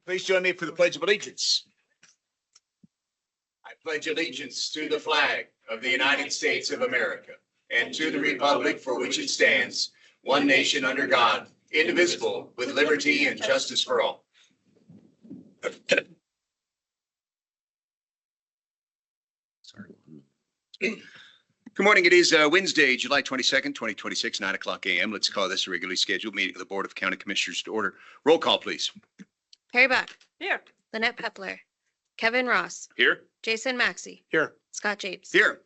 Please join me for the Pledge of Allegiance. I pledge allegiance to the flag of the United States of America and to the republic for which it stands, one nation under God, indivisible, with liberty and justice for all. Sorry. Good morning. It is Wednesday, July 22nd, 2026, 9 o'clock a.m. Let's call this a regularly scheduled meeting of the Board of County Commissioners to order. Roll call, please. Perry Buck. Here. Lynette Pepler. Kevin Ross. Here. Jason Maxey. Here. Scott Japes. Here.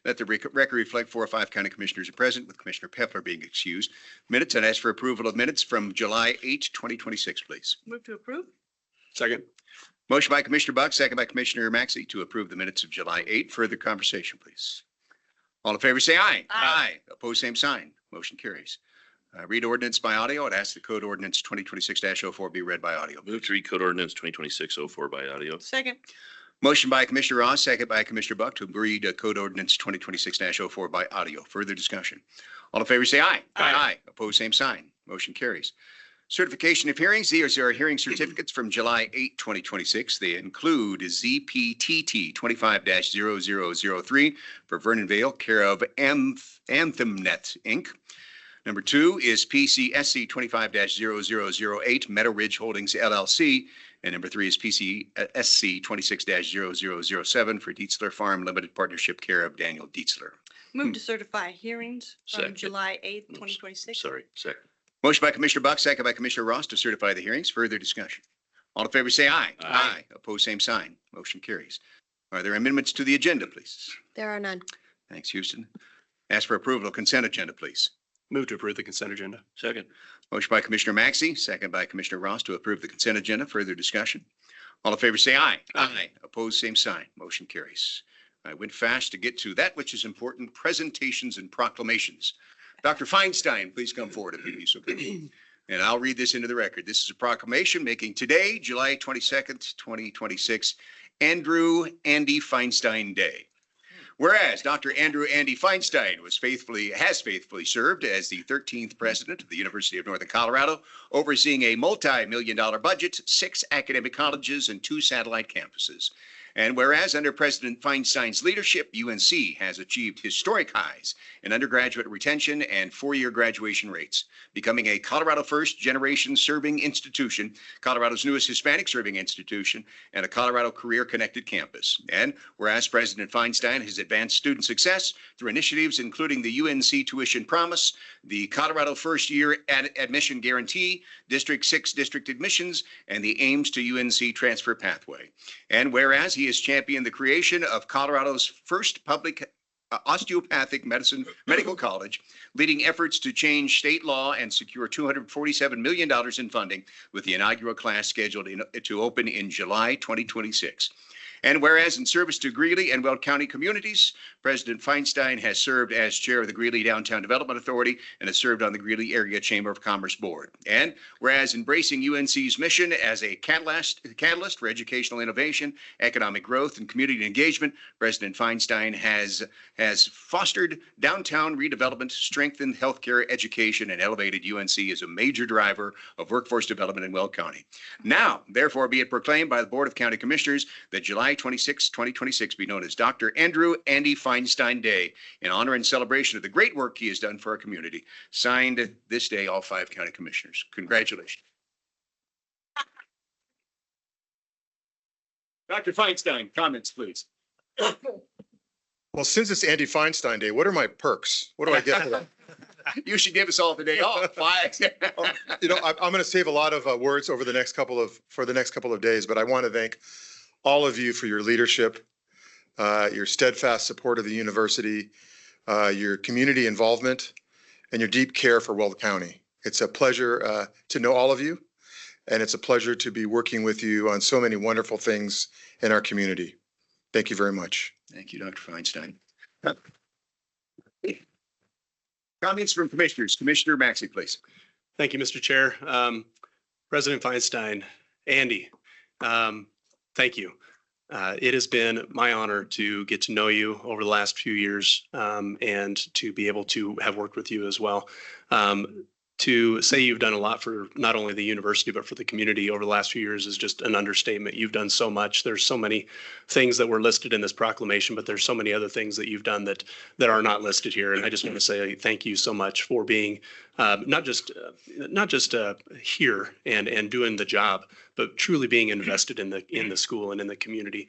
Let the record reflect 4 or 5 county commissioners are present, with Commissioner Pepler being excused. Minutes, and ask for approval of minutes from July 8, 2026, please. Move to approve. Second. Motion by Commissioner Buck, second by Commissioner Maxey to approve the minutes of July 8. Further conversation, please. All in favor, say aye. Aye. Opposed, same sign. Motion carries. Read ordinance by audio. I'd ask the code ordinance 2026-04 be read by audio. Move to read code ordinance 2026-04 by audio. Second. Motion by Commissioner Ross, second by Commissioner Buck to read code ordinance 2026-04 by audio. Further discussion. All in favor, say aye. Aye. Opposed, same sign. Motion carries. Certification of hearings. These are hearing certificates from July 8, 2026. They include ZPTT 25-0003 for Vernon Vale, care of AnthemNet, Inc. Number 2 is PCSC 25-0008, Meadow Ridge Holdings, LLC. And number 3 is PCSC 26-0007 for Dietzler Farm Limited Partnership, care of Daniel Dietzler. Move to certify hearings from Second. July 8th, 2026. Sorry, second. Motion by Commissioner Buck, second by Commissioner Ross to certify the hearings. Further discussion. All in favor, say aye. Aye. Opposed, same sign. Motion carries. Are there amendments to the agenda, please? There are none. Thanks, Houston. Ask for approval of consent agenda, please. Move to approve the consent agenda. Second. Motion by Commissioner Maxey, second by Commissioner Ross to approve the consent agenda. Further discussion. All in favor, say aye. Aye. Opposed, same sign. Motion carries. I went fast to get to that which is important, presentations and proclamations. Dr. Feinstein, please come forward if you'd be so good. And I'll read this into the record. This is a proclamation making today, July 22nd, 2026, Andy Feinstein Day. Whereas Dr. Andy Feinstein has faithfully served as the 13th president of the University of Northern Colorado, overseeing a multi-million-dollar budget, 6 academic colleges, and 2 satellite campuses. And whereas under President Feinstein's leadership, UNC has achieved historic highs in undergraduate retention and 4-year graduation rates, becoming a Colorado first generation serving institution, Colorado's newest Hispanic serving institution, and a Colorado career connected campus. And whereas President Feinstein has advanced student success through initiatives including the UNC Tuition Promise, the Colorado First Year Admission Guarantee, District 6 district admissions, and the Ames to UNC transfer pathway. And whereas he has championed the creation of Colorado's first public osteopathic medical college, leading efforts to change state law and secure $247 million in funding, with the inaugural class scheduled to open in July 2026. And whereas in service to Greeley and Weld County communities, President Feinstein has served as chair of the Greeley Downtown Development Authority and has served on the Greeley Area Chamber of Commerce Board. And whereas embracing UNC's mission as a catalyst for educational innovation, economic growth, and community engagement, President Feinstein has fostered downtown redevelopment, strengthened healthcare education, and elevated UNC as a major driver of workforce development in Weld County. Now, therefore, be it proclaimed by the Board of County Commissioners that July 26, 2026 be known as Dr. Andy Feinstein Day in honor and celebration of the great work he has done for our community. Signed this day, all 5 county commissioners. Congratulations. Dr. Feinstein, comments, please. Well, since it's Andy Feinstein Day, what are my perks? What do I get for that? You should give us all the day off. I'm going to save a lot of words over the next couple of days, but I want to thank all of you for your leadership, your steadfast support of the university, your community involvement, and your deep care for Weld County. It's a pleasure to know all of you, and it's a pleasure to be working with you on so many wonderful things in our community. Thank you very much. Thank you, Dr. Feinstein. Comments from commissioners. Commissioner Maxey, please. Thank you, Mr. Chair. President Feinstein, Andy, thank you. It has been my honor to get to know you over the last few years and to be able to have worked with you as well. to say you've done a lot for not only the university, but for the community over the last few years is just an understatement. You've done so much. There's so many things that were listed in this proclamation, but there's so many other things that you've done that are not listed here. And I just want to say thank you so much for being not just here and doing the job, but truly being invested in the school and in the community.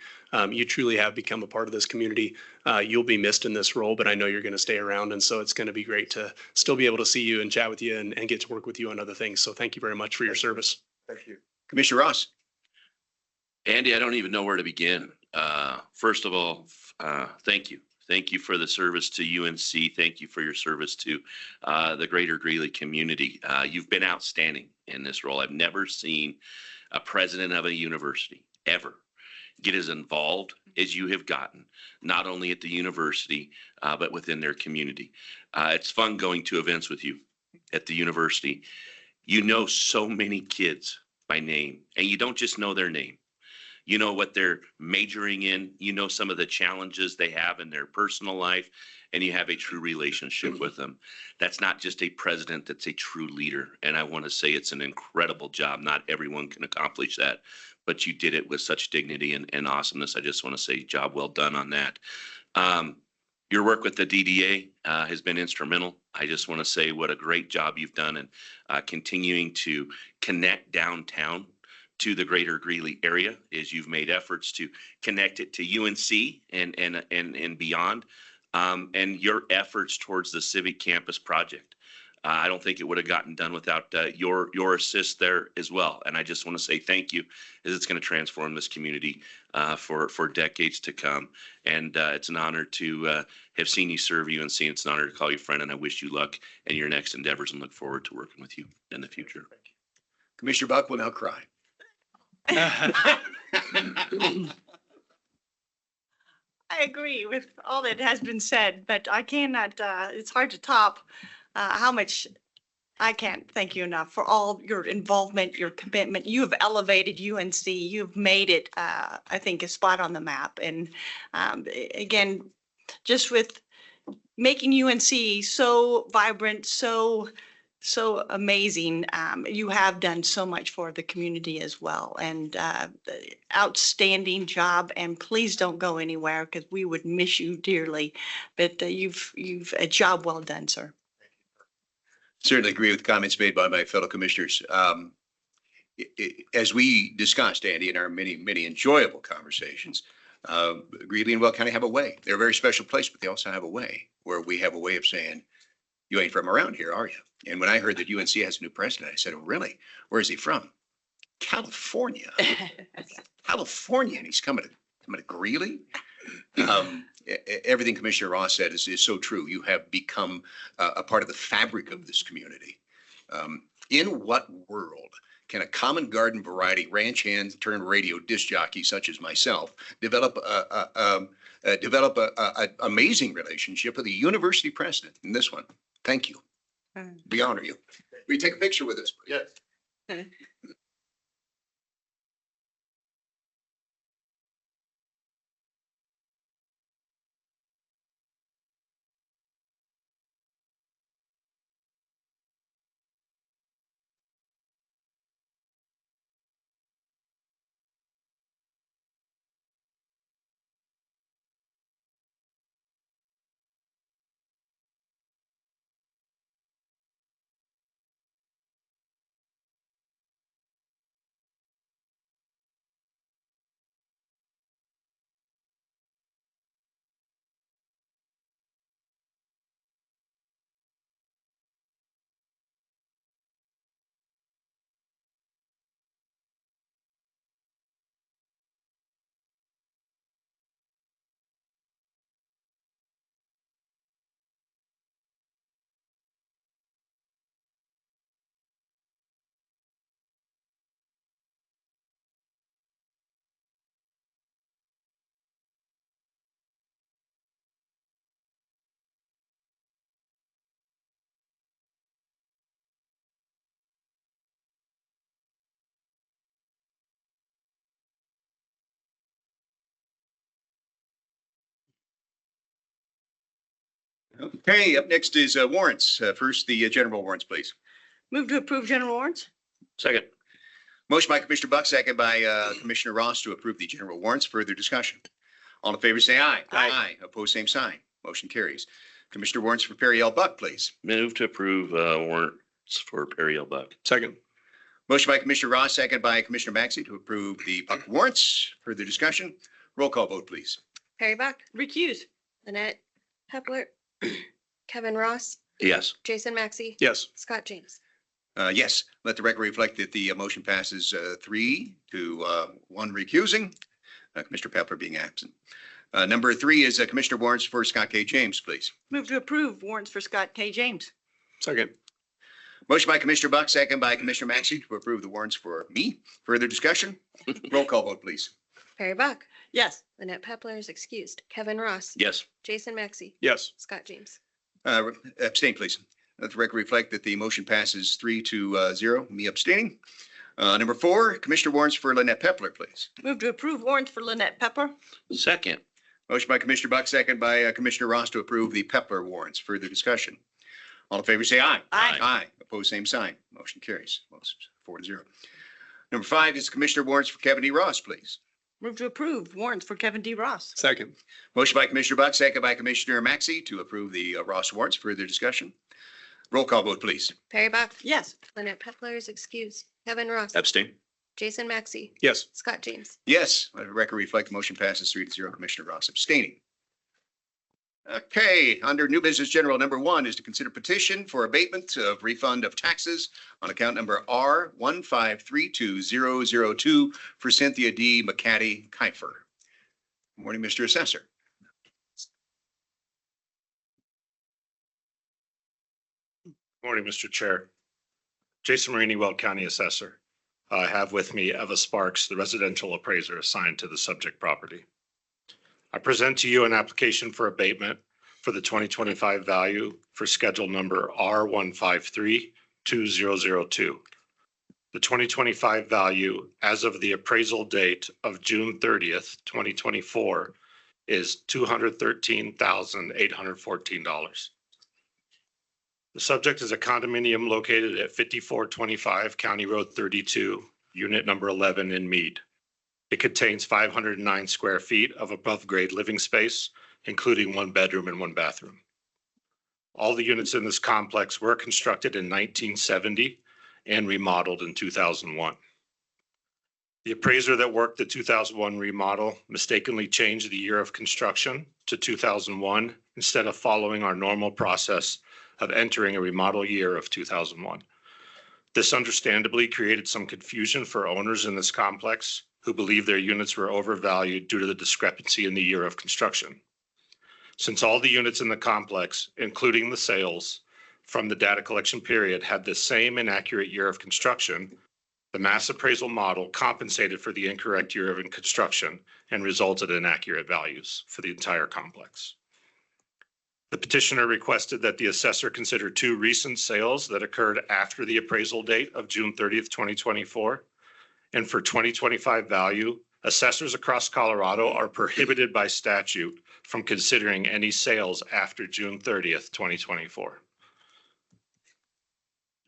You truly have become a part of this community. You'll be missed in this role, but I know you're going to stay around. And so it's going to be great to still be able to see you and chat with you and get to work with you on other things. So thank you very much for your service. Thank you. Commissioner Ross. Andy, I don't even know where to begin. First of all, thank you. Thank you for the service to UNC. Thank you for your service to the greater Greeley community. You've been outstanding in this role. I've never seen a president of a university ever get as involved as you have gotten, not only at the university, but within their community. It's fun going to events with you at the university. You know so many kids by name, and you don't just know their name. You know what they're majoring in. You know some of the challenges they have in their personal life, and you have a true relationship with them. That's not just a president, that's a true leader. And I want to say it's an incredible job. Not everyone can accomplish that, but you did it with such dignity and awesomeness. I just want to say job well done on that. Your work with the DDA has been instrumental. I just want to say what a great job you've done in continuing to connect downtown to the greater Greeley area, as you've made efforts to connect it to UNC and beyond, and your efforts towards the Civic Campus project. I don't think it would have gotten done without your assist there as well. And I just want to say thank you, as it's going to transform this community for decades to come. And it's an honor to have seen you serve UNC. It's an honor to call you friend, and I wish you luck in your next endeavors and look forward to working with you in the future. Commissioner Buck will now cry. I agree with all that has been said, but I cannot, it's hard to top how much I can't thank you enough for all your involvement, your commitment. You have elevated UNC. You've made it, I think, a spot on the map. And again, just with making UNC so vibrant, so amazing. You have done so much for the community as well, and outstanding job. And please don't go anywhere because we would miss you dearly. But you've a job well done, sir. Certainly agree with comments made by my fellow commissioners. As we discussed, Andy, in our many enjoyable conversations, Greeley and Weld County have a way. They're a very special place, but they also have a way where we have a way of saying, you ain't from around here, are you? And when I heard that UNC has a new president, I said, oh, really? Where is he from? California. California, and he's coming to Greeley. Everything Commissioner Ross said is so true. You have become a part of the fabric of this community. In what world can a common garden variety ranch hand turned radio disc jockey such as myself develop an amazing relationship with a university president in this one? Thank you. We honor you. Will you take a picture with us, please? Yes. Okay, up next is warrants. First, the general warrants, please. Move to approve general warrants. Second. Motion by Commissioner Buck, second by Commissioner Ross to approve the general warrants. Further discussion. All in favor, say aye. Aye. Opposed, same sign. Motion carries. Commissioner warrants for Perry L. Buck, please. Move to approve warrants for Perry L. Buck. Second. Motion by Commissioner Ross, second by Commissioner Maxey to approve the Buck warrants. Further discussion. Roll call vote, please. Perry Buck, Recuse. Lynette Pepler, Kevin Ross, Yes. Jason Maxey, Yes. Scott James. Yes, let the record reflect that the motion passes 3 to 1 recusing, Commissioner Pepler being absent. Number 3 is Commissioner warrants for Scott K. James, please. Move to approve warrants for Scott K. James. Second. Motion by Commissioner Buck, second by Commissioner Maxey to approve the warrants for me. Further discussion? Roll call vote, please. Perry Buck, Yes. Lynette Pepler is excused. Kevin Ross, Yes. Jason Maxey, Yes. Scott James. Abstain, please. Let the record reflect that the motion passes 3 to 0, me abstaining. Number 4, Commissioner warrants for Lynette Pepler, please. Move to approve warrants for Lynette Pepper. Second. Motion by Commissioner Buck, second by Commissioner Ross to approve the Pepler warrants. Further discussion. All in favor, say aye. Aye. Aye. Opposed, same sign. Motion carries. Well, it's 4 to 0. Number 5 is Commissioner warrants for Kevin D. Ross, please. Move to approve warrants for Kevin D. Ross. Second. Motion by Commissioner Buck, second by Commissioner Maxey to approve the Ross warrants. Further discussion. Roll call vote, please. Perry Buck, Yes. Lynette Pepler is excused. Kevin Ross, Abstain. Jason Maxey, Yes. Scott James. Yes, let the record reflect the motion passes 3 to 0. Commissioner Ross abstaining. Okay, under new business general, number 1 is to consider petition for abatement of refund of taxes on account number R1532002 for Cynthia D. McCaddy Kiefer. Morning, Mr. Assessor. Morning, Mr. Chair. Jason Marini, Weld County Assessor. I have with me Eva Sparks, the residential appraiser assigned to the subject property. I present to you an application for abatement for the 2025 value for schedule number R1532002. The 2025 value as of the appraisal date of June 30th, 2024 is $213,814. The subject is a condominium located at 5425 County Road 32, unit number 11 in Meade. It contains 509 square feet of above-grade living space, including 1 bedroom and 1 bathroom. All the units in this complex were constructed in 1970 and remodeled in 2001. The appraiser that worked the 2001 remodel mistakenly changed the year of construction to 2001 instead of following our normal process of entering a remodel year of 2001. This understandably created some confusion for owners in this complex who believe their units were overvalued due to the discrepancy in the year of construction. Since all the units in the complex, including the sales from the data collection period, had the same inaccurate year of construction, the mass appraisal model compensated for the incorrect year of construction and resulted in accurate values for the entire complex. The petitioner requested that the assessor consider 2 recent sales that occurred after the appraisal date of June 30th, 2024. And for 2025 value, assessors across Colorado are prohibited by statute from considering any sales after June 30th, 2024.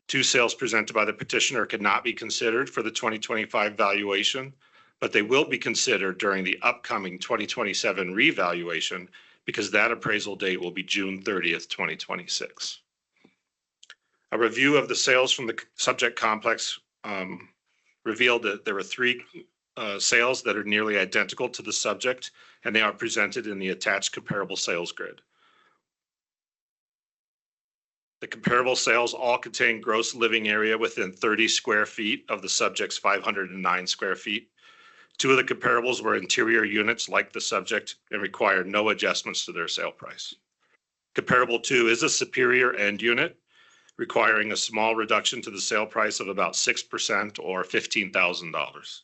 2 sales presented by the petitioner could not be considered for the 2025 valuation, but they will be considered during the upcoming 2027 revaluation because that appraisal date will be June 30th, 2026. A review of the sales from the subject complex revealed that there were 3 sales that are nearly identical to the subject, and they are presented in the attached comparable sales grid. The comparable sales all contain gross living area within 30 square feet of the subject's 509 square feet. 2 of the comparables were interior units like the subject and required no adjustments to their sale price. Comparable 2 is a superior end unit, requiring a small reduction to the sale price of about 6% or $15,000.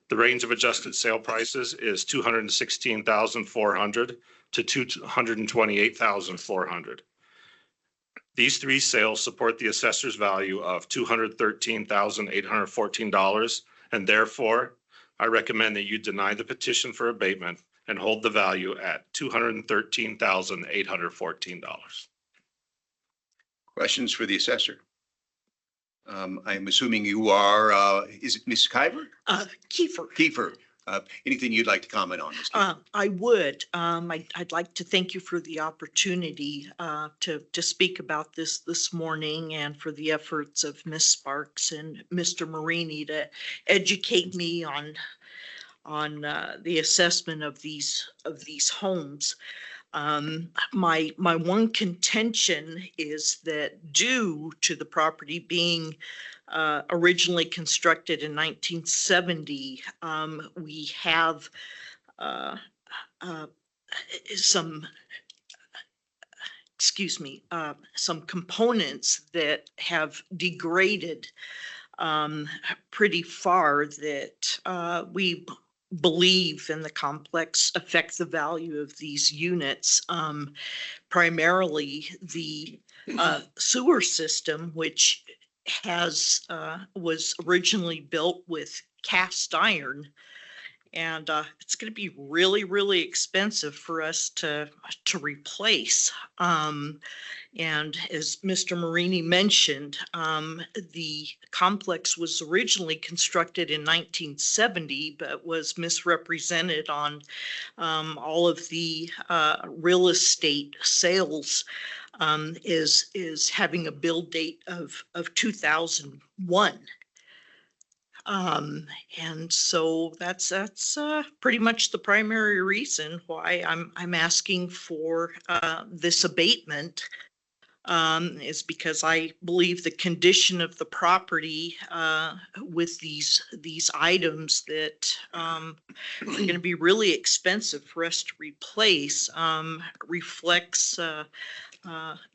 The range of adjusted sale prices is $216,400 to $228,400. These 3 sales support the assessor's value of $213,814, and therefore, I recommend that you deny the petition for abatement and hold the value at $213,814. Questions for the assessor? I'm assuming you are, is it Ms. Kiver? Kiefer. Kiefer, anything you'd like to comment on this? I would. I'd like to thank you for the opportunity to speak about this morning and for the efforts of Ms. Sparks and Mr. Marini to educate me on the assessment of these homes. My one contention is that due to the property being originally constructed in 1970, we have some, excuse me, some components that have degraded pretty far that we believe in the complex affect the value of these units. Primarily the sewer system, which was originally built with cast iron. And it's going to be really, really expensive for us to replace. And as Mr. Marini mentioned, the complex was originally constructed in 1970, but was misrepresented on all of the real estate sales is having a build date of 2001. And so that's pretty much the primary reason why I'm asking for this abatement, is because I believe the condition of the property with these items that are going to be really expensive for us to replace reflects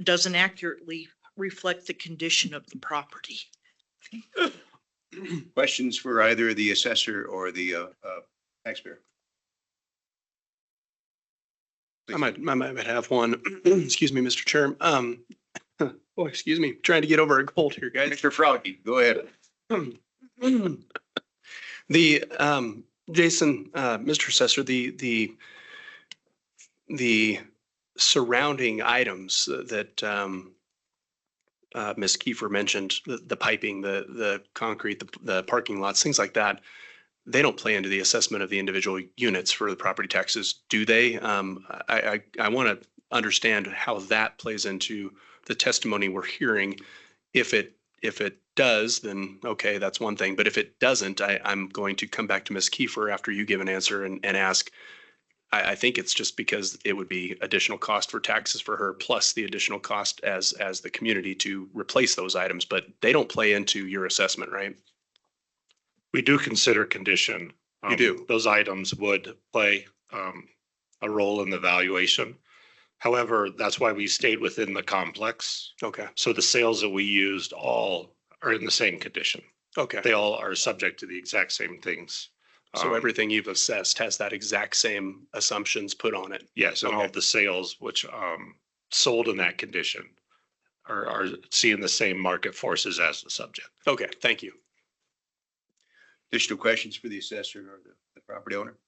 doesn't accurately reflect the condition of the property. Questions for either the assessor or the taxpayer? I might have one. Excuse me, Mr. Chair. Oh, excuse me. Trying to get over a cold here, guys. Mr. Froggy, go ahead. The Jason, Mr. Assessor, the surrounding items that Ms. Kiefer mentioned, the piping, the concrete, the parking lots, things like that, they don't play into the assessment of the individual units for the property taxes, do they? I want to understand how that plays into the testimony we're hearing. If it does, then okay, that's one thing. But if it doesn't, I'm going to come back to Ms. Kiefer after you give an answer and ask. I think it's just because it would be additional cost for taxes for her, plus the additional cost as the community to replace those items, but they don't play into your assessment, right? We do consider condition. You do? Those items would play a role in the valuation. However, that's why we stayed within the complex. Okay. So the sales that we used all are in the same condition. Okay. They all are subject to the exact same things. So everything you've assessed has that exact same assumptions put on it? Yes, and all Okay. of the sales which sold in that condition are seeing the same market forces as the subject. Okay, thank you. Additional questions for the assessor or the property owner?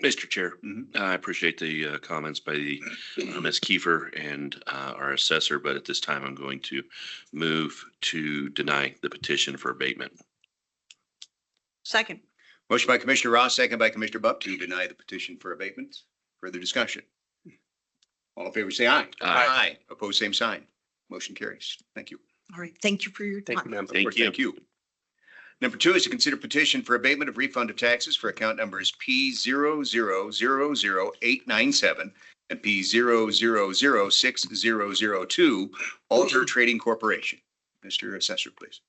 Mr. Chair, Mhm. I appreciate the comments by the Ms. Kiefer and our assessor, but at this time, I'm going to move to deny the petition for abatement. Second. Motion by Commissioner Ross, second by Commissioner Buck to deny the petition for abatement. Further discussion? All in favor, say aye. Aye. Opposed, same sign. Motion carries. Thank you. All right. Thank you for your Thank you, time. ma'am. Thank you. Thank you. Number 2 is to consider petition for abatement of refund of taxes for account numbers P0000897 and P0006002, Alter Trading Corporation. Mr. Assessor, please.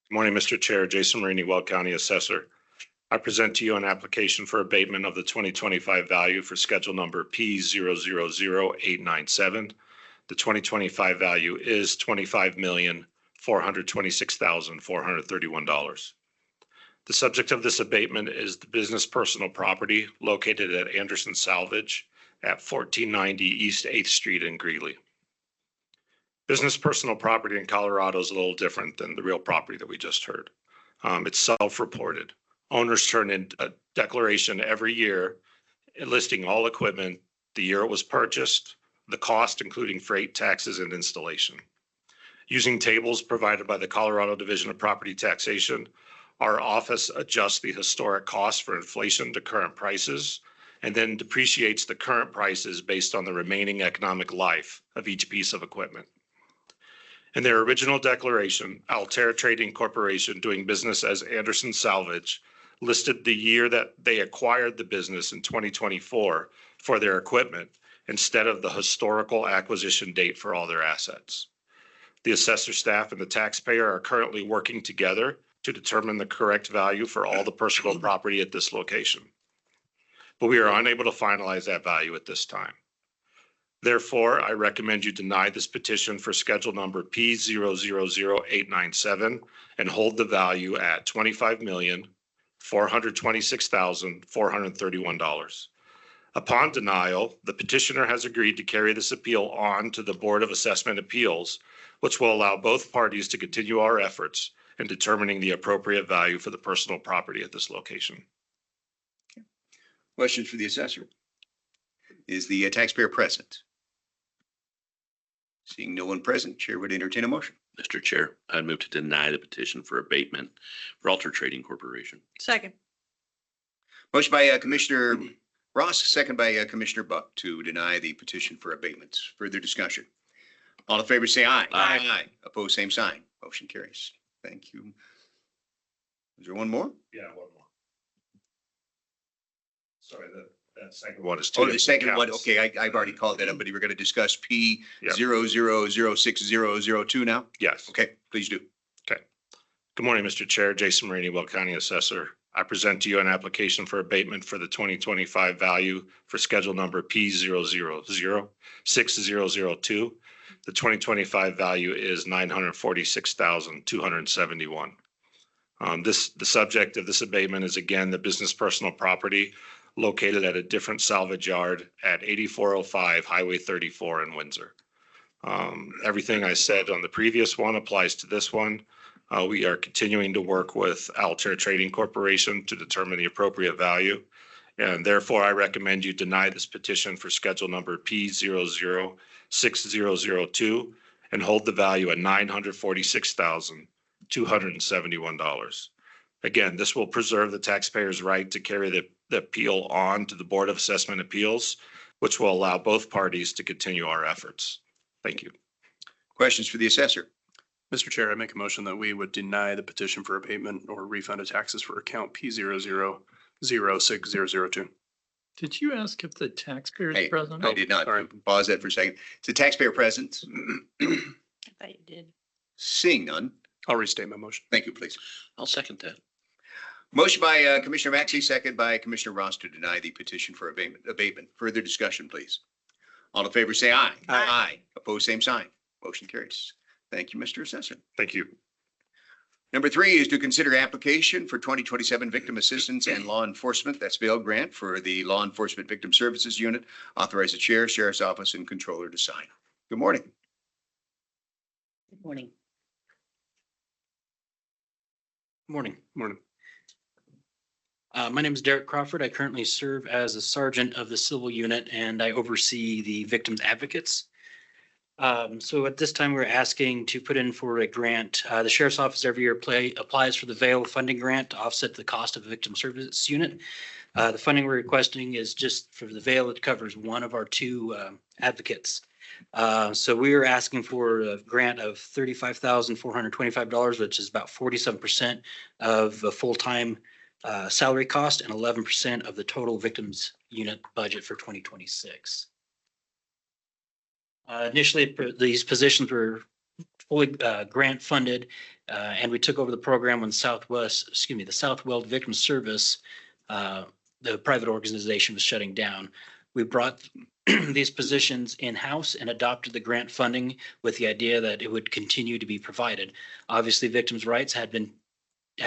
Good morning, Mr. Chair. Jason Marini, Weld County Assessor. I present to you an application for abatement of the 2025 value for schedule number P0000897. The 2025 value is $25,426,431. The subject of this abatement is the business personal property located at Anderson Salvage at 1490 East 8th Street in Greeley. Business personal property in Colorado is a little different than the real property that we just heard. It's self-reported. Owners turn in a declaration every year listing all equipment, the year it was purchased, the cost, including freight, taxes, and installation. Using tables provided by the Colorado Division of Property Taxation, our office adjusts the historic cost for inflation to current prices and then depreciates the current prices based on the remaining economic life of each piece of equipment. In their original declaration, Altair Trading Corporation, doing business as Anderson Salvage, listed the year that they acquired the business in 2024 for their equipment instead of the historical acquisition date for all their assets. The assessor staff and the taxpayer are currently working together to determine the correct value for all the personal property at this location. But we are unable to finalize that value at this time. Therefore, I recommend you deny this petition for schedule number P000897 and hold the value at $25,426,431. Upon denial, the petitioner has agreed to carry this appeal on to the Board of Assessment Appeals, which will allow both parties to continue our efforts in determining the appropriate value for the personal property at this location. Questions for the assessor? Is the taxpayer present? Seeing no one present, Chair would entertain a motion. Mr. Chair, I'd move to deny the petition for abatement for Altair Trading Corporation. Second. Motion by Commissioner Ross, second by Commissioner Buck to deny the petition for abatements. Further discussion? All in favor, say aye. Aye. Opposed, same sign. Motion carries. Thank you. Is there one more? Yeah, one more. Sorry, that second one is. Oh, the second one. Okay, I've already called that up, but we're going to discuss P 00060002 now. Yes. Okay, please do. Good morning, Mr. Chair. Jason Marini, Weld County Assessor. I present to you an application for abatement for the 2025 value for schedule number P00060002. The 2025 value is $946,271. The subject of this abatement is again the business personal property located at a different salvage yard at 8405 Highway 34 in Windsor. Everything I said on the previous one applies to this one. We are continuing to work with Altair Trading Corporation to determine the appropriate value. And therefore, I recommend you deny this petition for schedule number P006002 and hold the value at $946,271. Again, this will preserve the taxpayer's right to carry the appeal on to the Board of Assessment Appeals, which will allow both parties to continue our efforts. Thank you. Questions for the assessor? Mr. Chair, I make a motion that we would deny the petition for abatement or refund of taxes for account P00060002. Did you ask if the taxpayer is Hey, present? I did not. sorry. Pause that for a second. Is the taxpayer present? I thought you did. Seeing none. I'll restate my motion. Thank you, please. I'll second that. Motion by Commissioner Maxey, second by Commissioner Ross to deny the petition for abatement. Further discussion, please. All in favor, say aye. Aye. Opposed, same sign. Motion carries. Thank you, Mr. Assessor. Thank you. Number 3 is to consider application for 2027 Victim Assistance and Law Enforcement. That's Weld grant for the Law Enforcement Victim Services Unit. Authorize the Chair, Sheriff's Office, and Controller to sign. Good morning. Good morning. Morning. Morning. My name is Derek Crawford. I currently serve as a sergeant of the civil unit and I oversee the victims advocates. So at this time, we're asking to put in for a grant. The sheriff's office every year applies for the VAIL funding grant to offset the cost of the victim service unit. The funding we're requesting is just for the VAIL. It covers one of our 2 advocates. So we are asking for a grant of $35,425, which is about 47% of a full-time salary cost and 11% of the total victims unit budget for 2026. Initially, these positions were fully grant funded, and we took over the program when the South Weld Victim Service, the private organization, was shutting down. We brought these positions in-house and adopted the grant funding with the idea that it would continue to be provided. Obviously, victims' rights have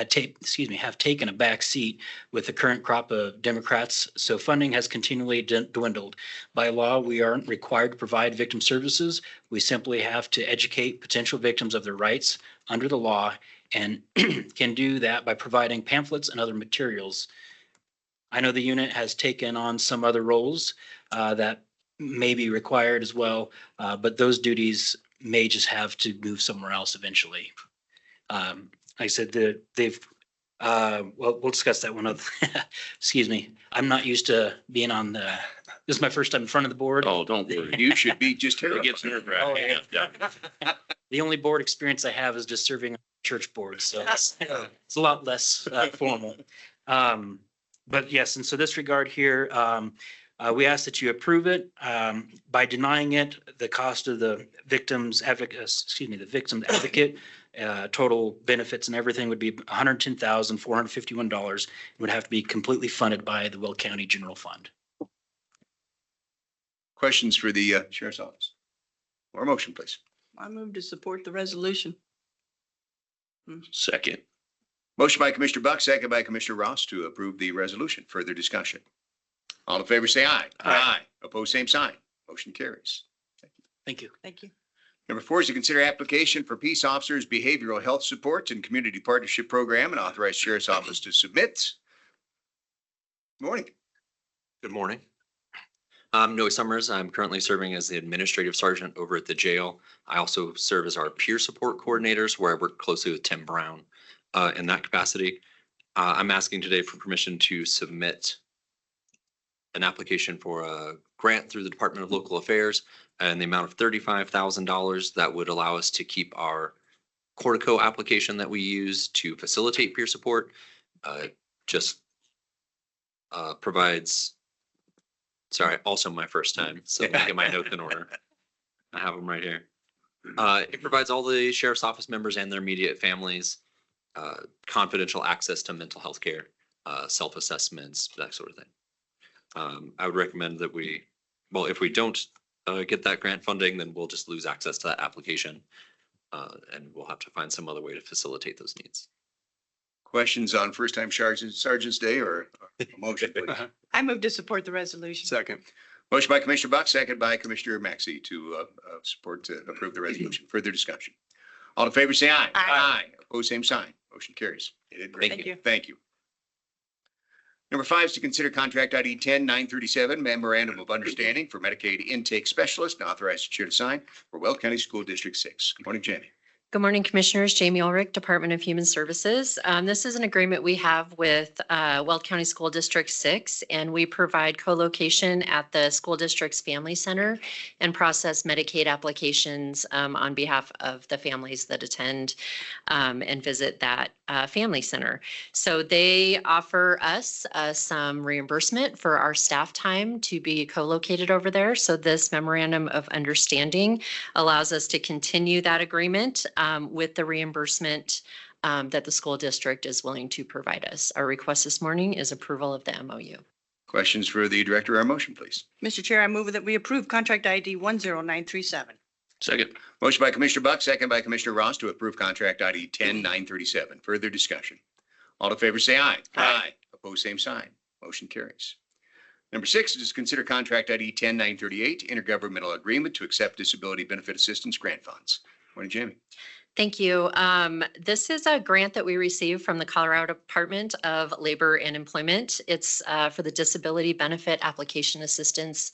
taken a back seat with the current crop of Democrats, so funding has continually dwindled. By law, we aren't required to provide victim services. We simply have to educate potential victims of their rights under the law and can do that by providing pamphlets and other materials. I know the unit has taken on some other roles that may be required as well, but those duties may just have to move somewhere else eventually. Like I said, well, we'll discuss that one other, excuse me. I'm not used to being on this is my first time in front of the board. Oh, don't worry. You should be just It terrified. gets nerve-wracking. Yeah. The only board experience I have is just serving on church boards, so it's a lot less formal. But yes, and so this regard here, we ask that you approve it. By denying it, the cost of the victim's advocate, total benefits and everything would be $110,451. It would have to be completely funded by the Weld County General Fund. Questions for the Sheriff's Office? Or a motion, please. I move to support the resolution. Second. Motion by Commissioner Buck, second by Commissioner Ross to approve the resolution. Further discussion. All in favor, say aye. Aye. Opposed, same sign. Motion carries. Thank you. Thank you. Number 4 is to consider application for peace officers behavioral health support and community partnership program and authorize Sheriff's Office to submit. Morning. Good morning. I'm Noe Summers. I'm currently serving as the administrative sergeant over at the jail. I also serve as our peer support coordinators, where I work closely with Tim Brown in that capacity. I'm asking today for permission to submit an application for a grant through the Department of Local Affairs and the amount of $35,000 that would allow us to keep our Cortico application that we use to facilitate peer support. Provides, sorry, also my first time, so let me get my notes in order. I have them right here. It provides all the sheriff's office members and their immediate families confidential access to mental health care, self-assessments, that sort of thing. I would recommend that if we don't get that grant funding, then we'll just lose access to that application. And we'll have to find some other way to facilitate those needs. Questions on first-time Sergeant's Day or a motion, please? I move to support the resolution. Second. Motion by Commissioner Buck, second by Commissioner Maxey to approve the resolution. Further discussion. All in favor, say aye. Aye. Opposed, same sign. Motion carries. You did great. Thank you. Thank you. Number 5 is to consider contract ID 10937, memorandum of understanding for Medicaid intake specialist and authorize the chair to sign for Weld County School District 6. Good morning, Jamie. Good morning, Commissioners. Jamie Ulrich, Department of Human Services. This is an agreement we have with Weld County School District 6, and we provide co-location at the school district's family center and process Medicaid applications on behalf of the families that attend and visit that family center. So they offer us some reimbursement for our staff time to be co-located over there. So this memorandum of understanding allows us to continue that agreement with the reimbursement that the school district is willing to provide us. Our request this morning is approval of the MOU. Questions for the director or motion, please? Mr. Chair, I move that we approve contract ID 10937. Second. Motion by Commissioner Buck, second by Commissioner Ross to approve contract ID 10937. Further discussion. All in favor, say aye. Aye. Opposed, same sign. Motion carries. Number 6 is to consider contract ID 10938, intergovernmental agreement to accept disability benefit assistance grant funds. Morning, Jamie. Thank you. This is a grant that we received from the Colorado Department of Labor and Employment. It's for the Disability Benefit Application Assistance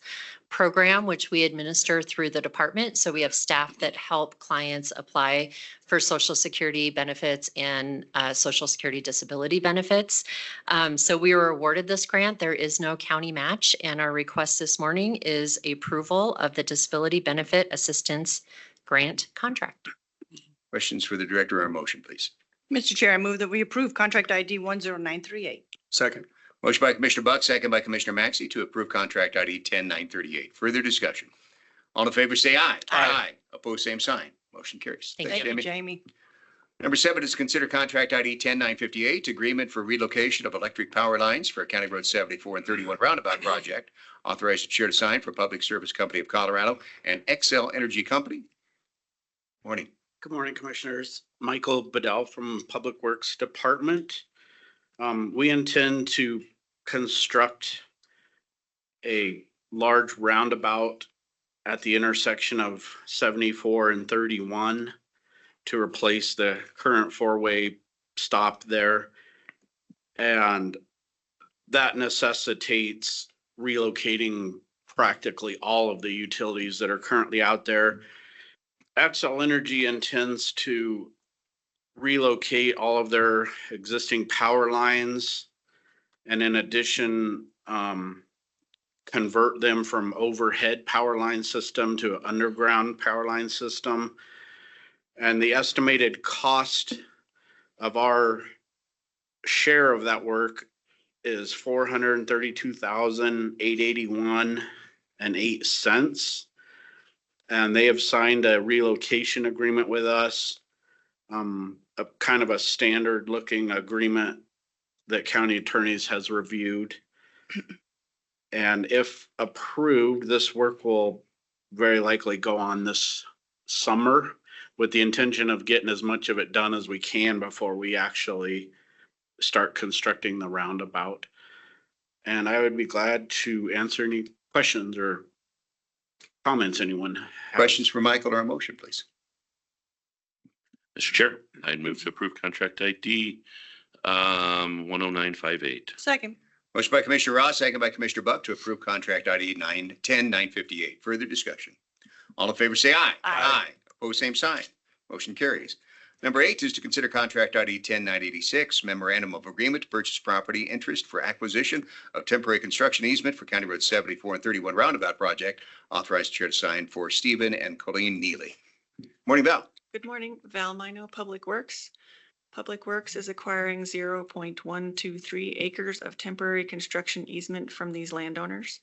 Program, which we administer through the department. So we have staff that help clients apply for Social Security benefits and Social Security disability benefits. So we were awarded this grant. There is no county match, and our request this morning is approval of the Disability Benefit Assistance Grant contract. Questions for the director or motion, please? Mr. Chair, I move that we approve contract ID 10938. Second. Motion by Commissioner Buck, second by Commissioner Maxey to approve contract ID 10938. Further discussion. All in favor, say aye. Aye. Opposed, same sign. Motion carries. Thank Thanks, Thank you, Jamie. Jamie. Number 7 is consider contract ID 10958, agreement for relocation of electric power lines for County Road 74 and 31 roundabout project. Authorized the chair to sign for Public Service Company of Colorado and Excel Energy Company. Morning. Good morning, Commissioners. Michael Bedell from Public Works Department. We intend to construct a large roundabout at the intersection of 74 and 31 to replace the current four-way stop there. And that necessitates relocating practically all of the utilities that are currently out there. Xcel Energy intends to relocate all of their existing power lines. And in addition, convert them from overhead power line system to an underground power line system. And the estimated cost of our share of that work is $432,881.08. And they have signed a relocation agreement with us. A kind of a standard looking agreement that county attorneys has reviewed. And if approved, this work will very likely go on this summer with the intention of getting as much of it done as we can before we actually start constructing the roundabout. And I would be glad to answer any questions or comments anyone has. Questions for Michael or a motion, please? Mr. Chair, I'd move to approve contract ID 10958. Second. Motion by Commissioner Ross, second by Commissioner Buck to approve contract ID 958. Further discussion. All in favor, say aye. Aye. Opposed, same sign. Motion carries. Number 8 is to consider contract ID 10986, memorandum of agreement to purchase property interest for acquisition of temporary construction easement for County Road 74 and 31 roundabout project. Authorized chair to sign for Stephen and Colleen Neely. Morning, Val. Good morning, Val Mino, Public Works. Public Works is acquiring 0.123 acres of temporary construction easement from these landowners.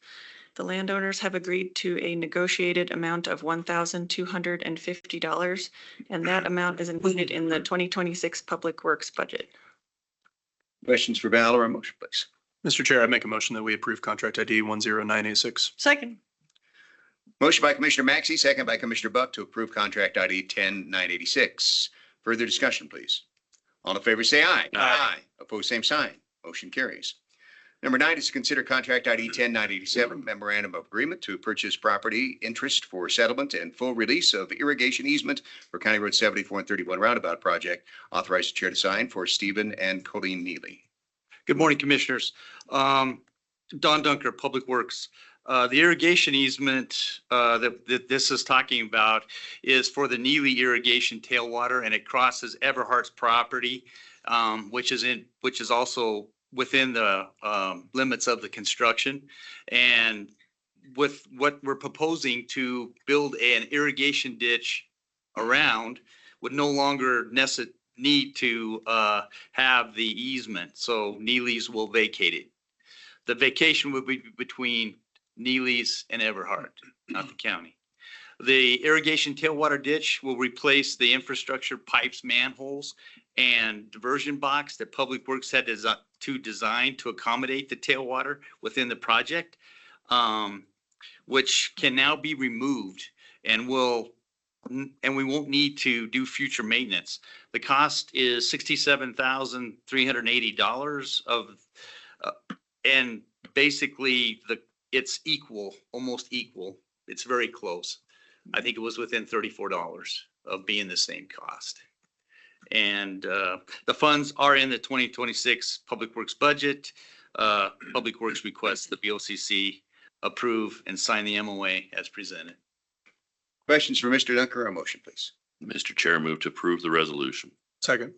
The landowners have agreed to a negotiated amount of $1,250, and that amount is included in the 2026 Public Works budget. Questions for Val or a motion, please? Mr. Chair, I make a motion that we approve contract ID 10986. Second. Motion by Commissioner Maxey, second by Commissioner Buck to approve contract ID 10986. Further discussion, please. All in favor, say aye. Aye. Opposed, same sign. Motion carries. Number 9 is to consider contract ID 10987, memorandum of agreement to purchase property interest for settlement and full release of irrigation easement for County Road 74 and 31 roundabout project. Authorized chair to sign for Stephen and Colleen Neely. Good morning, Commissioners. Don Dunker, Public Works. The irrigation easement that this is talking about is for the Neely irrigation tailwater, and it crosses Everhart's property, which is also within the limits of the construction. And with what we're proposing to build an irrigation ditch around would no longer need to have the easement. So Neely's will vacate it. The vacation would be between Neely's and Everhart, not the county. The irrigation tailwater ditch will replace the infrastructure pipes, manholes, and diversion box that Public Works had to design to accommodate the tailwater within the project, which can now be removed and we won't need to do future maintenance. The cost is $67,380 and basically it's equal, almost equal. It's very close. I think it was within $34 of being the same cost. And the funds are in the 2026 Public Works budget. Public Works requests the BOCC approve and sign the MOA as presented. Questions for Mr. Dunker or a motion, please? Mr. Chair, move to approve the resolution. Second.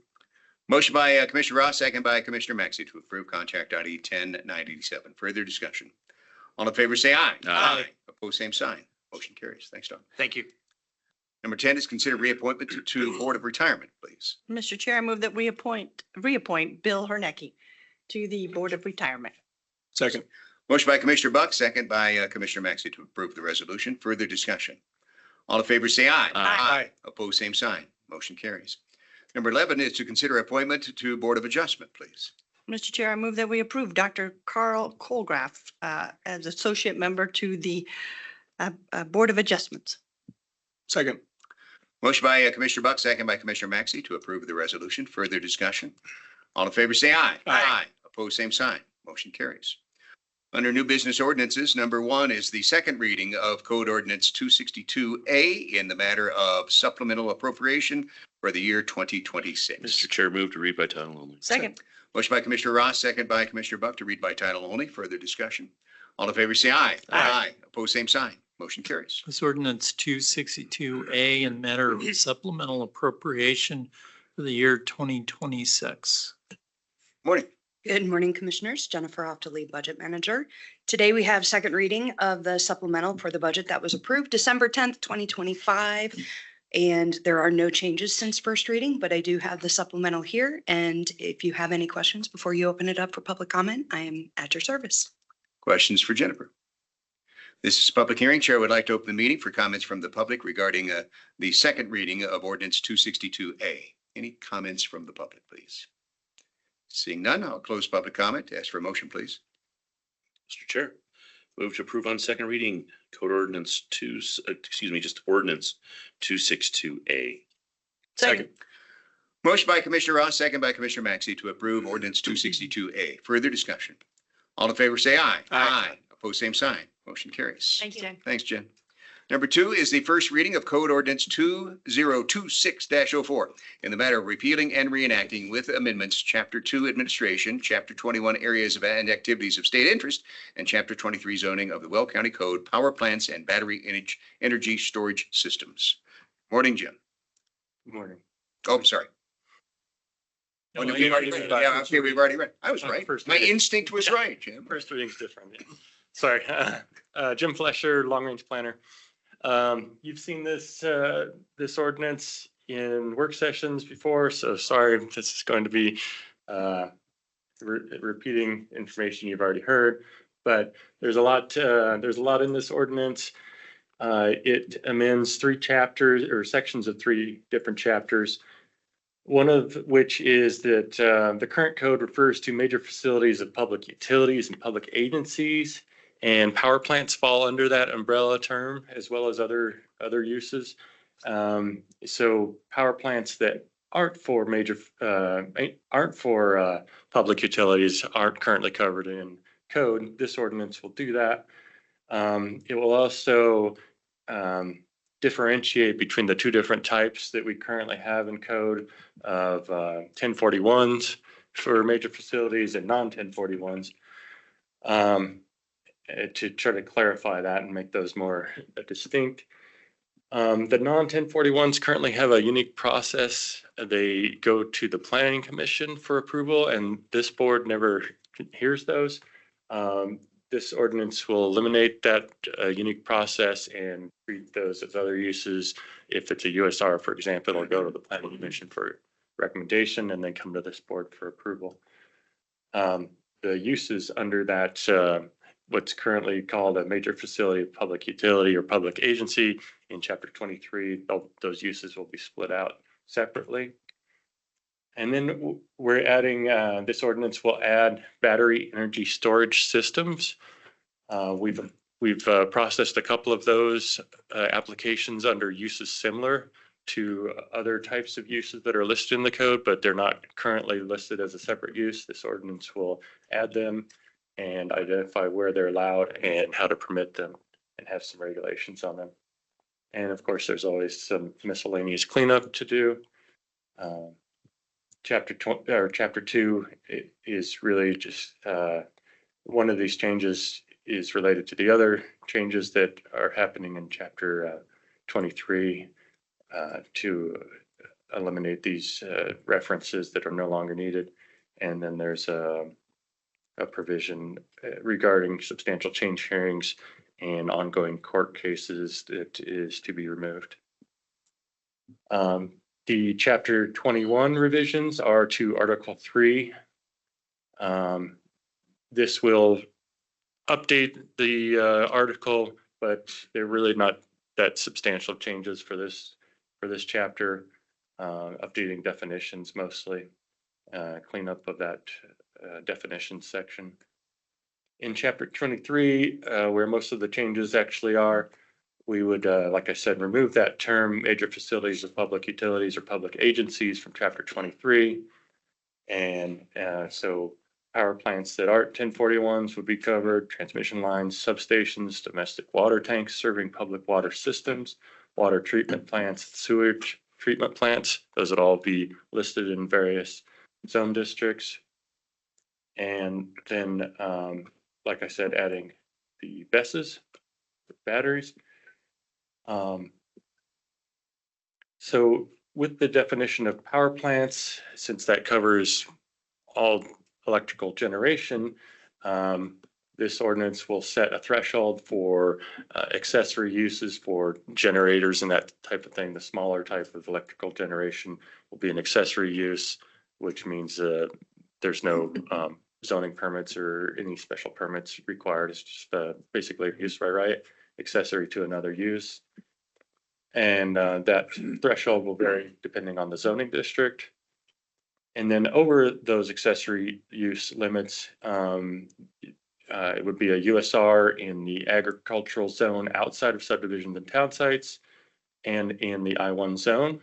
Motion by Commissioner Ross, second by Commissioner Maxey to approve contract ID 10987. Further discussion. All in favor, say aye. Aye. Opposed, same sign. Motion carries. Thanks, Don. Thank you. Number 10 is consider reappointment to Board of Retirement, please. Mr. Chair, I move that we reappoint Bill Hernecki to the Board of Retirement. Second. Motion by Commissioner Buck, second by Commissioner Maxey to approve the resolution. Further discussion. All in favor, say aye. Aye. Opposed, same sign. Motion carries. Number 11 is to consider appointment to Board of Adjustment, please. Mr. Chair, I move that we approve Dr. Carl Colgraff as associate member to the Board of Adjustments. Second. Motion by Commissioner Buck, second by Commissioner Maxey to approve the resolution. Further discussion. All in favor, say aye. Aye. Opposed, same sign. Motion carries. Under new business ordinances, number 1 is the second reading of Code Ordinance 262A in the matter of supplemental appropriation for the year 2026. Mr. Chair, move to read by title only. Second. Motion by Commissioner Ross, second by Commissioner Buck to read by title only. Further discussion. All in favor, say aye. Aye. Opposed, same sign. Motion carries. This ordinance 262A in matter of supplemental appropriation for the year 2026. Morning. Good morning, Commissioners. Jennifer Oftley, Budget Manager. Today we have second reading of the supplemental for the budget that was approved December 10th, 2025. And there are no changes since first reading, but I do have the supplemental here. And if you have any questions before you open it up for public comment, I am at your service. Questions for Jennifer? This is a public hearing. Chair would like to open the meeting for comments from the public regarding the second reading of ordinance 262A. Any comments from the public, please? Seeing none, I'll close public comment. Ask for a motion, please. Mr. Chair, move to approve on second reading code ordinance just ordinance 262A. Second. Motion by Commissioner Ross, second by Commissioner Maxey to approve ordinance 262A. Further discussion? All in favor, say aye. Aye. Opposed, same sign. Motion carries. Thank you, Jen. Thanks, Jen. Number 2 is the first reading of Code Ordinance 2026-04 in the matter of repealing and reenacting with amendments, Chapter 2 Administration, Chapter 21 Areas of and Activities of State Interest, and Chapter 23 Zoning of the Weld County Code, Power Plants and Battery Energy Storage Systems. Morning, Jim. Good morning. Oh, sorry. Oh, no, we've already read it. Yeah, okay, we've already read it. I was right. First My reading. instinct was right, Jim. First reading's different. Yeah. Sorry. Jim Flesher, Long Range Planner. You've seen this ordinance in work sessions before, so sorry if this is going to be repeating information you've already heard, but there's a lot in this ordinance. It amends 3 chapters or sections of 3 different chapters. One of which is that the current code refers to major facilities of public utilities and public agencies, and power plants fall under that umbrella term, as well as other uses. So power plants that aren't for public utilities aren't currently covered in code. This ordinance will do that. It will also differentiate between the 2 different types that we currently have in code of 1041s for major facilities and non-1041s. To try to clarify that and make those more distinct. The non-1041s currently have a unique process. They go to the Planning Commission for approval, and this board never hears those. This ordinance will eliminate that unique process and treat those as other uses. If it's a USR, for example, it'll go to the Planning Commission for recommendation and then come to this board for approval. The uses under that what's currently called a major facility of public utility or public agency in Chapter 23, those uses will be split out separately. And then we're adding, this ordinance will add battery energy storage systems. We've processed a couple of those applications under uses similar to other types of uses that are listed in the code, but they're not currently listed as a separate use. This ordinance will add them and identify where they're allowed and how to permit them and have some regulations on them. And of course, there's always some miscellaneous cleanup to do. Chapter 2 is really just one of these changes is related to the other changes that are happening in Chapter 23 to eliminate these references that are no longer needed. And then there's a provision regarding substantial change hearings and ongoing court cases that is to be removed. The Chapter 21 revisions are to Article 3. This will update the article, but they're really not that substantial changes for this chapter. Updating definitions mostly, cleanup of that definition section. In Chapter 23, where most of the changes actually are, we would, like I said, remove that term major facilities of public utilities or public agencies from Chapter 23. And so power plants that aren't 1041s would be covered, transmission lines, substations, domestic water tanks serving public water systems, water treatment plants, sewage treatment plants. Those would all be listed in various zone districts. And then, like I said, adding the BESS, batteries, So with the definition of power plants, since that covers all electrical generation, this ordinance will set a threshold for accessory uses for generators and that type of thing. The smaller type of electrical generation will be an accessory use, which means there's no zoning permits or any special permits required. It's just basically use by right, accessory to another use. And that threshold will vary depending on the zoning district. And then over those accessory use limits, it would be a USR in the agricultural zone outside of subdivisions and town sites and in the I-1 zone.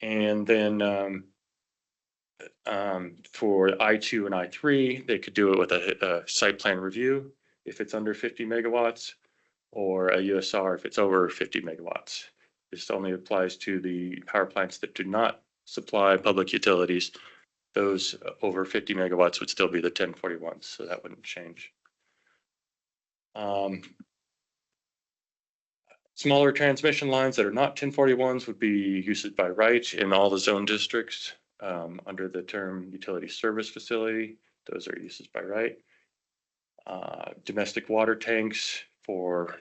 And then for I-2 and I-3, they could do it with a site plan review if it's under 50 megawatts, or a USR if it's over 50 megawatts. This only applies to the power plants that do not supply public utilities. Those over 50 megawatts would still be the 1041s, so that wouldn't change. Smaller transmission lines that are not 1041s would be uses by right in all the zone districts under the term utility service facility. Those are uses by right. Domestic water tanks for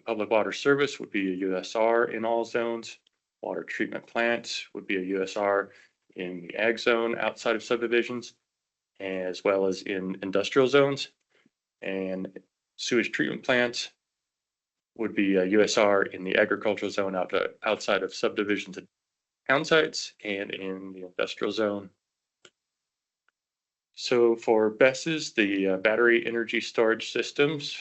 public water service would be a USR in all zones. Water treatment plants would be a USR in the ag zone outside of subdivisions, as well as in industrial zones. And sewage treatment plants would be a USR in the agricultural zone outside of subdivisions and town sites and in the industrial zone. So for BESS, the battery energy storage systems,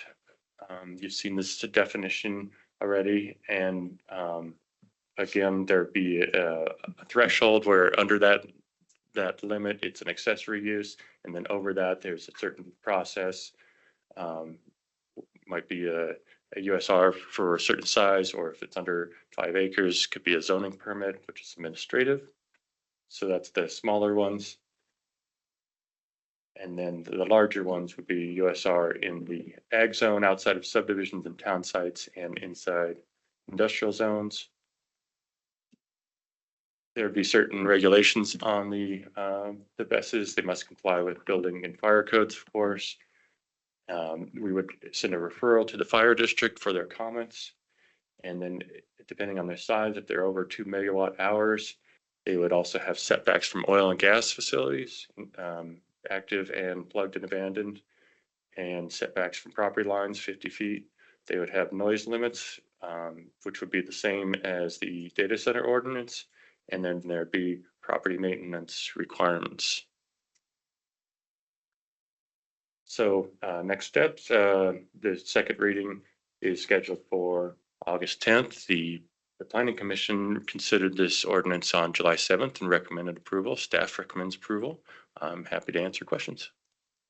you've seen this definition already. And again, there'd be a threshold where under that limit, it's an accessory use. And then over that, there's a certain process. Might be a USR for a certain size, or if it's under 5 acres, could be a zoning permit, which is administrative. So that's the smaller ones. And then the larger ones would be USR in the ag zone outside of subdivisions and town sites and inside industrial zones. There'd be certain regulations on the BESSes. They must comply with building and fire codes, of course. We would send a referral to the fire district for their comments. And then depending on their size, if they're over 2 megawatt hours, they would also have setbacks from oil and gas facilities, active and plugged and abandoned, and setbacks from property lines, 50 feet. They would have noise limits, which would be the same as the data center ordinance. And then there'd be property maintenance requirements. So next steps, the second reading is scheduled for August 10th. The Planning Commission considered this ordinance on July 7th and recommended approval. Staff recommends approval. I'm happy to answer questions.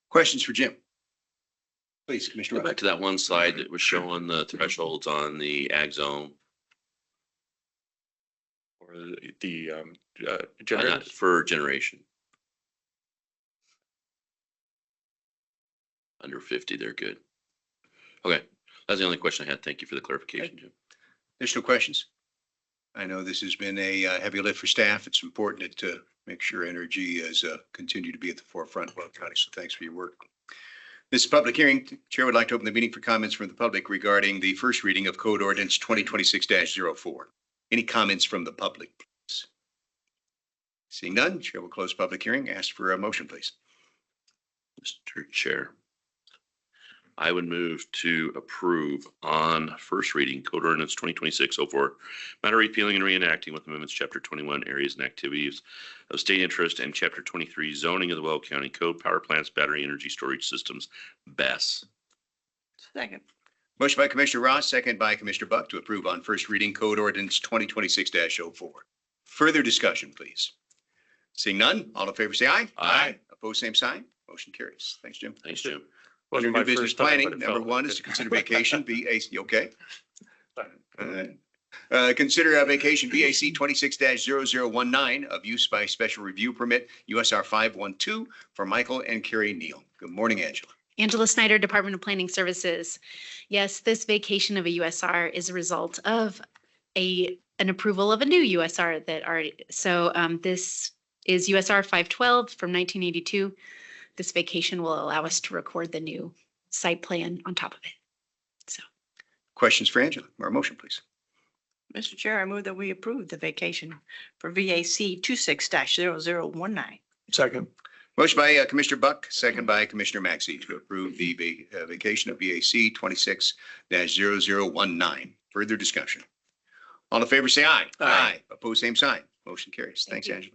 Questions for Jim? Please, Commissioner. Go back to that one slide that was showing the thresholds on the ag zone. Or the generators? For generation. Under 50, they're good. Okay, that's the only question I had. Thank you for the clarification, Jim. Additional questions? I know this has been a heavy lift for staff. It's important to make sure energy is continue to be at the forefront of Weld County. So thanks for your work. This is a public hearing. Chair would like to open the meeting for comments from the public regarding the first reading of Code Ordinance 2026-04. Any comments from the public, please? Seeing none, Chair will close public hearing. Ask for a motion, please. Mr. Chair, I would move to approve on first reading Code Ordinance 2026-04, matter repealing and reenacting with amendments Chapter 21 areas and activities of state interest and Chapter 23 zoning of the Weld County Code, power plants, battery energy storage systems, BESS. Second. Motion by Commissioner Ross, second by Commissioner Buck to approve on first reading Code Ordinance 2026-04. Further discussion, please. Seeing none, all in favor say aye. Aye. Opposed, same sign. Motion carries. Thanks, Jim. Thanks, Jim. Under My new business first time, planning, but it number felt one like is to it. consider vacation BAC, okay? Consider a vacation BAC 26-0019 of use by special review permit USR 512 for Michael and Carrie Neal. Good morning, Angela. Angela Snyder, Department of Planning Services. Yes, this vacation of a USR is a result of an approval of a new USR that already, so this is USR 512 from 1982. This vacation will allow us to record the new site plan on top of it. So. Questions for Angela or a motion, please? Mr. Chair, I move that we approve the vacation for VAC 26-0019. Second. Motion by Commissioner Buck, second by Commissioner Maxey to approve the vacation of VAC 26-0019. Further discussion. All in favor, say aye. Aye. Opposed, same sign. Motion carries. Thanks, Angela.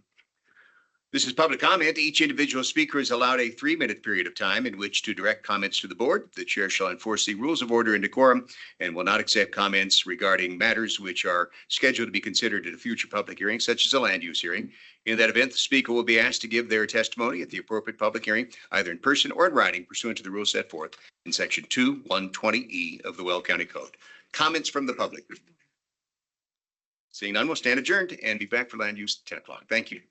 This is public comment. Each individual speaker is allowed a 3-minute period of time in which to direct comments to the board. The chair shall enforce the rules of order and decorum and will not accept comments regarding matters which are scheduled to be considered at a future public hearing, such as a land use hearing. In that event, the speaker will be asked to give their testimony at the appropriate public hearing, either in person or in writing, pursuant to the rules set forth in Section 2120E of the Weld County Code. Comments from the public? Seeing none, we'll stand adjourned and be back for land use at 10 o'clock. Thank you.